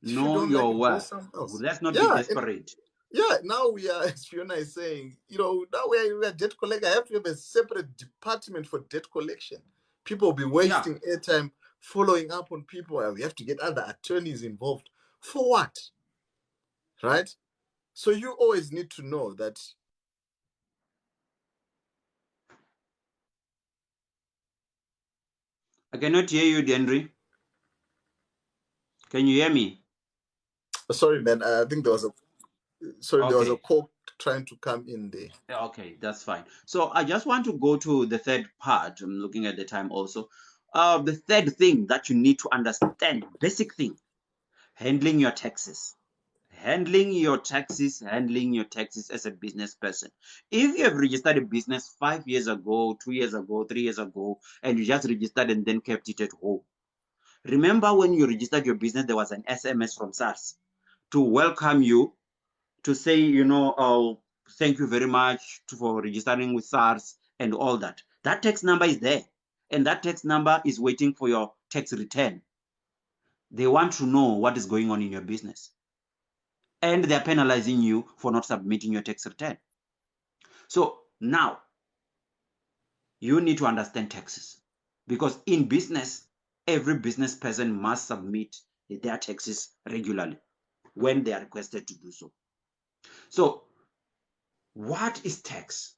If you Know don't like your it, go worth. somewhere else. Let's not be desperate. Now we are, as Fiona is saying, now we are debt collector. I have to have a separate department for debt collection. People will be wasting airtime following up on people. We have to get other attorneys involved. For what? Right? So you always need to know that. I cannot hear you, Henry. Can you hear me? Sorry, man. I think there was a call trying to come in there. Okay, that's fine. So I just want to go to the third part. I'm looking at the time also. The third thing that you need to understand, basic thing, handling your taxes. Handling your taxes as a business person. If you have registered a business 5 years ago, 2 years ago, 3 years ago, and you just registered and then kept it at home. Remember when you registered your business, there was an SMS from SARS to welcome you, to say, thank you very much for registering with SARS and all that. That tax number is there, and that tax number is waiting for your tax return. They want to know what is going on in your business, and they're penalizing you for not submitting your tax return. So now you need to understand taxes, because in business, every business person must submit their taxes regularly when they are requested to do so. So what is tax?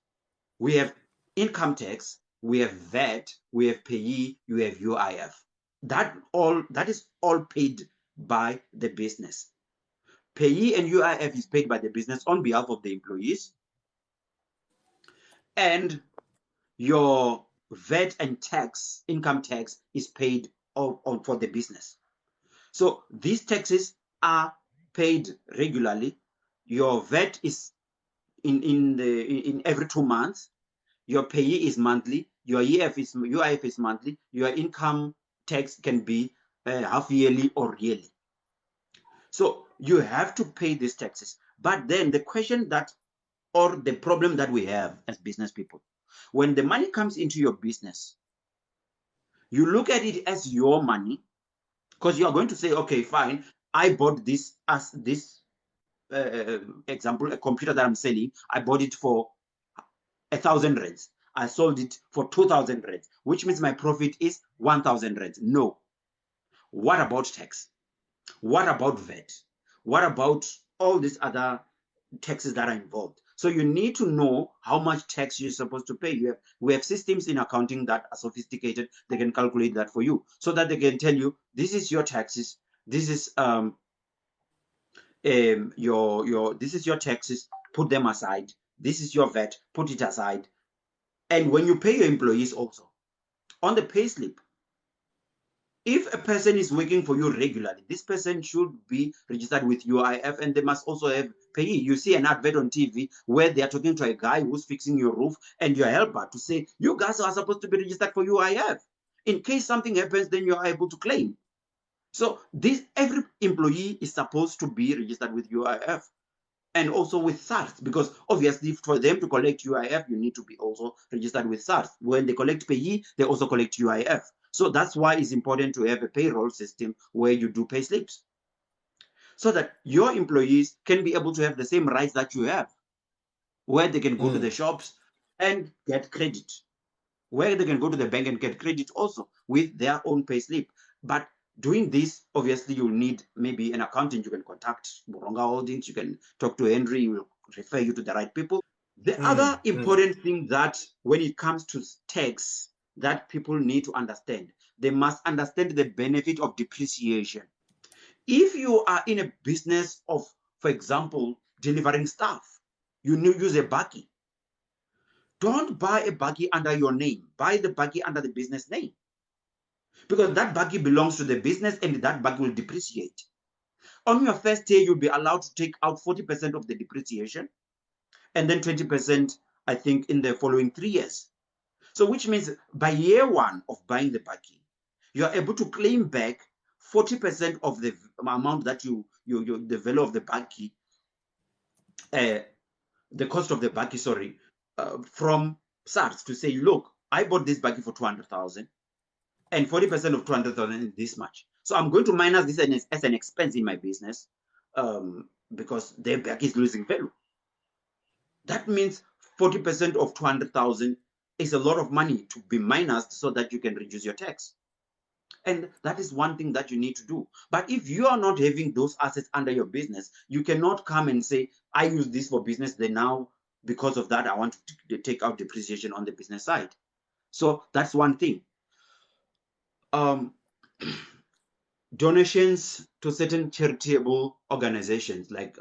We have income tax, we have VAT, we have payee, you have UIF. That is all paid by the business. Payee and UIF is paid by the business on behalf of the employees, and your VAT and tax, income tax, is paid for the business. So these taxes are paid regularly. Your VAT is in every 2 months. Your payee is monthly. Your UIF is monthly. Your income tax can be half yearly or yearly. So you have to pay these taxes. But then the question that, or the problem that we have as business people, when the money comes into your business, you look at it as your money, because you are going to say, okay, fine, I bought this as this example, a computer that I'm selling. I bought it for 1,000 rands. I sold it for 2,000 rands, which means my profit is 1,000 rands. No. What about tax? What about VAT? What about all these other taxes that are involved? So you need to know how much tax you're supposed to pay. We have systems in accounting that are sophisticated. They can calculate that for you, so that they can tell you, this is your taxes, this is this is your taxes, put them aside. This is your VAT, put it aside. And when you pay your employees also, on the pay slip, If a person is working for you regularly, this person should be registered with UIF, and they must also have payee. You see an advert on TV where they are talking to a guy who's fixing your roof and your helper to say, you guys are supposed to be registered for UIF. In case something happens, then you are able to claim. So every employee is supposed to be registered with UIF and also with SARS, because obviously for them to collect UIF, you need to be also registered with SARS. When they collect payee, they also collect UIF. So that's why it's important to have a payroll system where you do pay slips, so that your employees can be able to have the same rights that you have, where they can go to the shops and get credit, where they can go to the bank and get credit also with their own pay slip. But doing this, obviously, you'll need maybe an accountant. You can contact Vhuronga Holdings. You can talk to Henry. He will refer you to the right people. The other important thing that when it comes to tax that people need to understand, they must understand the benefit of depreciation. If you are in a business of, for example, delivering stuff, you use a buggy. Don't buy a buggy under your name. Buy the buggy under the business name, because that buggy belongs to the business and that buggy will depreciate. On your first year, you'll be allowed to take out 40% of the depreciation and then 20%, I think, in the following 3 years. So which means by year one of buying the buggy, you are able to claim back 40% of the amount that the value of the buggy, the cost of the buggy, sorry, from SARS, to say, look, I bought this buggy for 200,000 and 40% of 200,000 is this much. So I'm going to minus this as an expense in my business, because the buggy is losing value. That means 40% of 200,000 is a lot of money to be minused so that you can reduce your tax. And that is one thing that you need to do. But if you are not having those assets under your business, you cannot come and say, I use this for business, then now because of that, I want to take out depreciation on the business side. So that's one thing. Donations to certain charitable organizations, like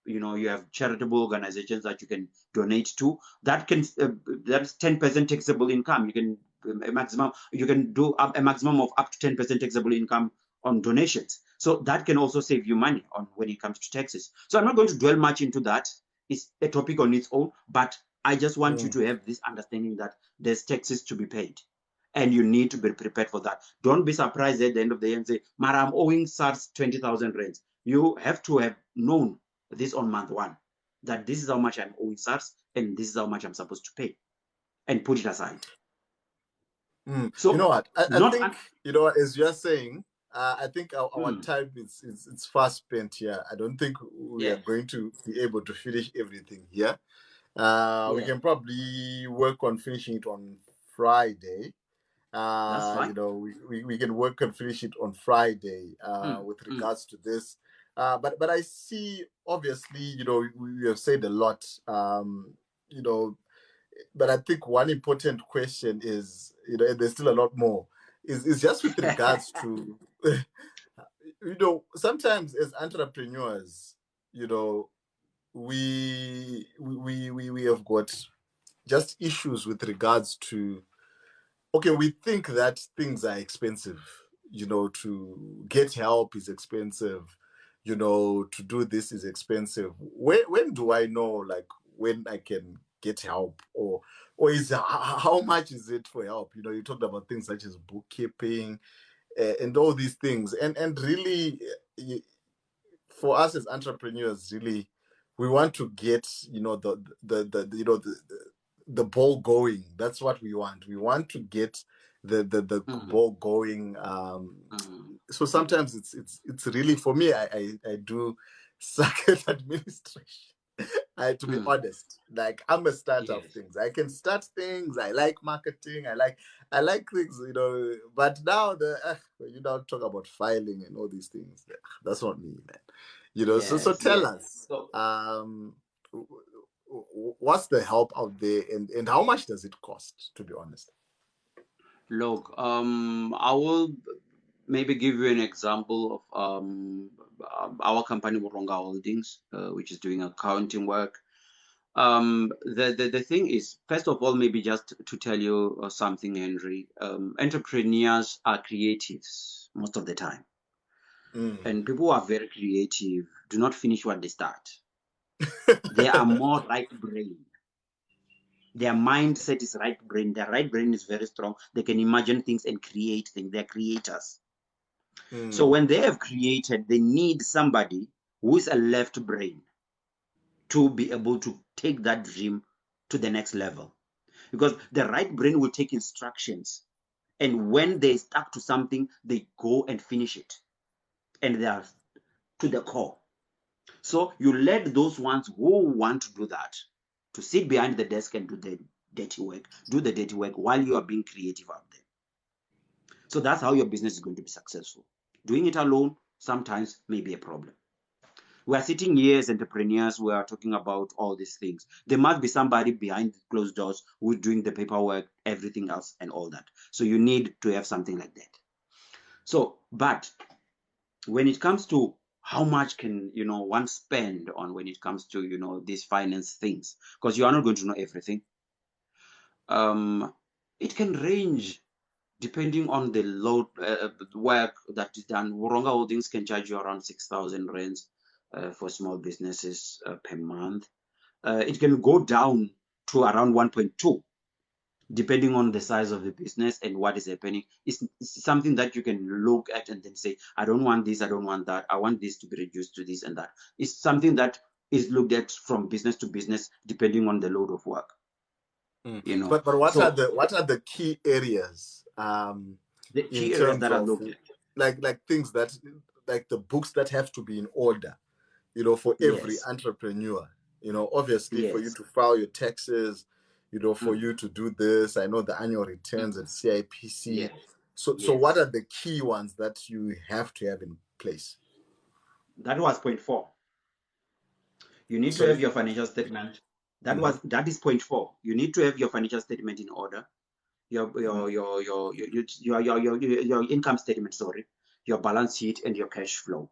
you have charitable organizations that you can donate to. That's 10% taxable income. You can do a maximum of up to 10% taxable income on donations. So that can also save you money on when it comes to taxes. So I'm not going to dwell much into that. It's a topic on its own, but I just want you to have this understanding that there's taxes to be paid, and you need to be prepared for that. Don't be surprised at the end of the year and say, Mara, I'm owing SARS 20,000 rands. You have to have known this on month one, that this is how much I'm owing SARS and this is how much I'm supposed to pay, and put it aside. So, you know what? I think, as you're saying, I think our time it's fast spent here. I don't think we are going to be able to finish everything here. We can probably work on finishing it on Friday. That's fine. We can work and finish it on Friday with regards to this. But I see, obviously, we have said a lot, but I think one important question is, and there's still a lot more, is just with regards to, sometimes as entrepreneurs, we have got just issues with regards to, okay, we think that things are expensive, to get help is expensive, to do this is expensive. When do I know, like, when I can get help, or is how much is it for help? You talked about things such as bookkeeping, and all these things, and really, for us as entrepreneurs, really, we want to get, the ball going. That's what we want. We want to get the ball going. So sometimes it's really, for me, I do suck at administration. To be honest, like, I'm a starter of things. I can start things. I like marketing. I like things, But now when you now talk about filing and all these things, that's not me, man. So tell us, what's the help out there, and how much does it cost? To be honest. Look, I will maybe give you an example of our company, Vhuronga Holdings, which is doing accounting work. The thing is, first of all, maybe just to tell you something, Henry, entrepreneurs are creatives most of the time. And people who are very creative do not finish what they start. They are more right brain. Their mindset is right brain. Their right brain is very strong. They can imagine things and create things. They're creators. So when they have created, they need somebody who is a left brain to be able to take that dream to the next level. Because the right brain will take instructions. And when they stuck to something, they go and finish it. And they are to the core. So you let those ones who want to do that to sit behind the desk and do the dirty work while you are being creative out there. So that's how your business is going to be successful. Doing it alone sometimes may be a problem. We are sitting here as entrepreneurs, we are talking about all these things. There must be somebody behind closed doors who's doing the paperwork, everything else, and all that. So you need to have something like that. So, but when it comes to how much can one spend on when it comes to these finance things, because you are not going to know everything. It can range depending on the load work that is done. Vhuronga Holdings can charge you around 6,000 rands for small businesses per month. It can go down to around 1.2 depending on the size of the business and what is happening. It's something that you can look at and then say, I don't want this, I don't want that, I want this to be reduced to this and that. It's something that is looked at from business to business depending on the load of work. But what are the key areas the key areas that are looked at, like things that, like the books that have to be in order, for every entrepreneur? Obviously for you to file your taxes, for you to do this. I know the annual returns at CIPC. So what are the key ones that you have to have in place? That was point 4. You need to have your financial statement. That is point 4. You need to have your financial statement in order. Your income statement, sorry, your balance sheet and your cash flow.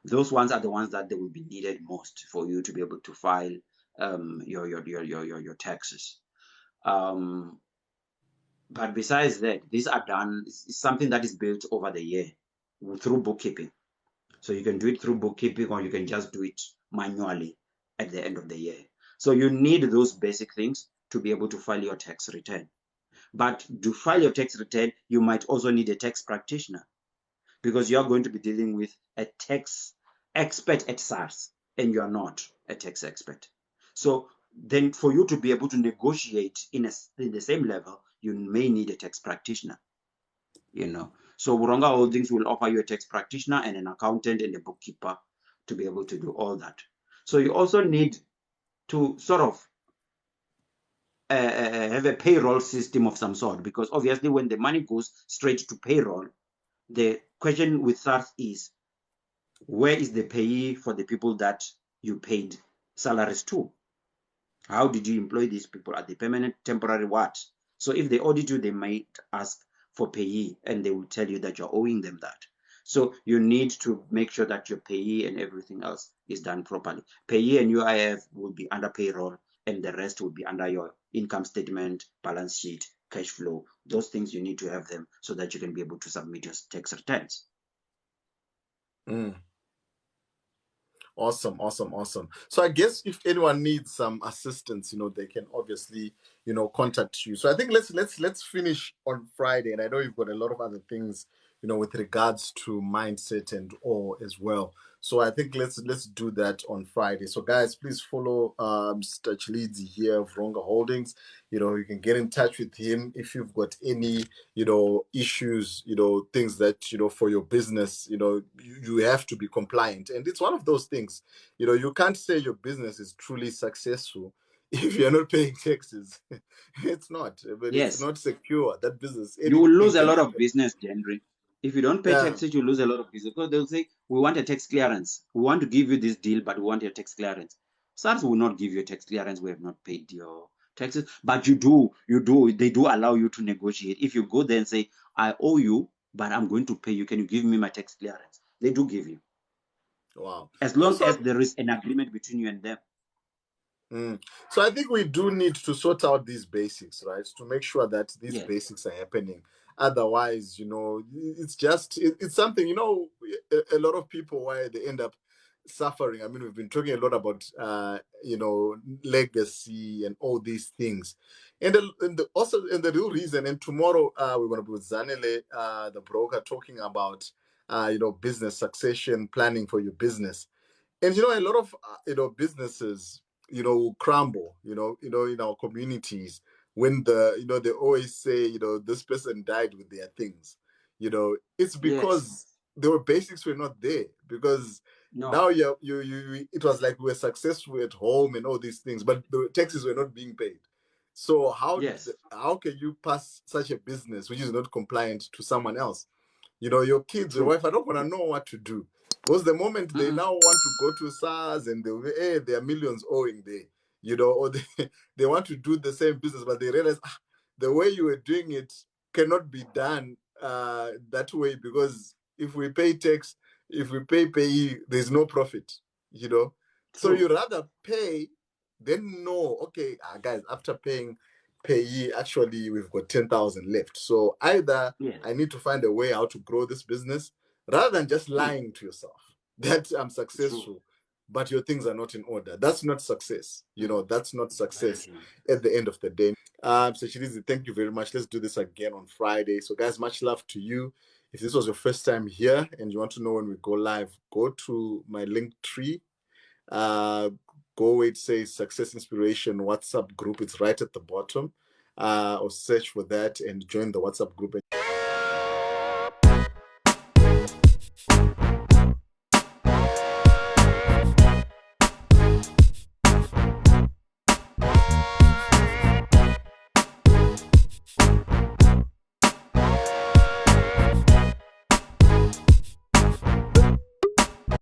Those ones are the ones that they will be needed most for you to be able to file your taxes. But besides that, these are done. It's something that is built over the year through bookkeeping. So you can do it through bookkeeping, or you can just do it manually at the end of the year. So you need those basic things to be able to file your tax return. But to file your tax return, you might also need a tax practitioner, because you are going to be dealing with a tax expert at SARS, and you are not a tax expert. So then for you to be able to negotiate in the same level, you may need a tax practitioner. So Vhuronga Holdings will offer you a tax practitioner and an accountant and a bookkeeper to be able to do all that. So you also need to sort of have a payroll system of some sort, because obviously when the money goes straight to payroll, the question with SARS is, where is the payee for the people that you paid salaries to? How did you employ these people? Are they permanent, temporary, what? So if they audit you, they might ask for payee, and they will tell you that you're owing them that. So you need to make sure that your payee and everything else is done properly. Payee and UIF will be under payroll, and the rest will be under your income statement, balance sheet, cash flow. Those things you need to have them so that you can be able to submit your tax returns. Awesome. So I guess if anyone needs some assistance, they can obviously, contact you. So I think let's finish on Friday. And I know you've got a lot of other things, with regards to mindset and all as well. So I think let's do that on Friday. So guys, please follow Mr. Tshilidzi here of Vhuronga Holdings. You can get in touch with him if you've got any, issues, things that, for your business, you have to be compliant. And it's one of those things, you can't say your business is truly successful if you're not paying taxes. It's not, but it's not secure. That business, you will lose a lot of business, Henry. If you don't pay taxes, you lose a lot of business, because they'll say, we want a tax clearance. We want to give you this deal, but we want your tax clearance. SARS will not give you a tax clearance. We have not paid your taxes, but they do allow you to negotiate. If you go there and say, I owe you, but I'm going to pay you, can you give me my tax clearance? They do give you. Wow. As long as there is an agreement between you and them. So I think we do need to sort out these basics, right? To make sure that these Yes. basics are happening. Otherwise, it's something, a lot of people, why they end up suffering. I mean, we've been talking a lot about, legacy and all these things. And the real reason, and tomorrow we're going to be with Zanele, the broker, talking about, business succession planning for your business. And a lot of businesses crumble, in our communities when they always say, this person died with their things. It's Yes. because the basics were not there. Because now No. it was like we were successful at home and all these things, but the taxes were not being paid. So Yes. how can you pass such a business which is not compliant to someone else? Your kids, your True. wife, I don't want to know what to do. Because the moment they Mm-mm. now want to go to SARS and they'll be, hey, there are millions owing there, or they want to do the same business, but they realize the way you were doing it cannot be done that way, because if we pay tax, if we pay payee, there's no profit, you know. So you True. rather pay than know, okay, guys, after paying payee, actually, we've got 10,000 left. So either Yes. I need to find a way how to grow this business, rather than just Mm. lying to yourself that I'm True. successful, but your things are not in order. That's not success. Mm. That's not Very success true. at the end of the day. So Tshilidzi, thank you very much. Let's do this again on Friday. So guys, much love to you. If this was your first time here and you want to know when we go live, go to my link tree. Uh, go where it says Success Inspiration WhatsApp group. It's right at the bottom. Or search for that and join the WhatsApp group.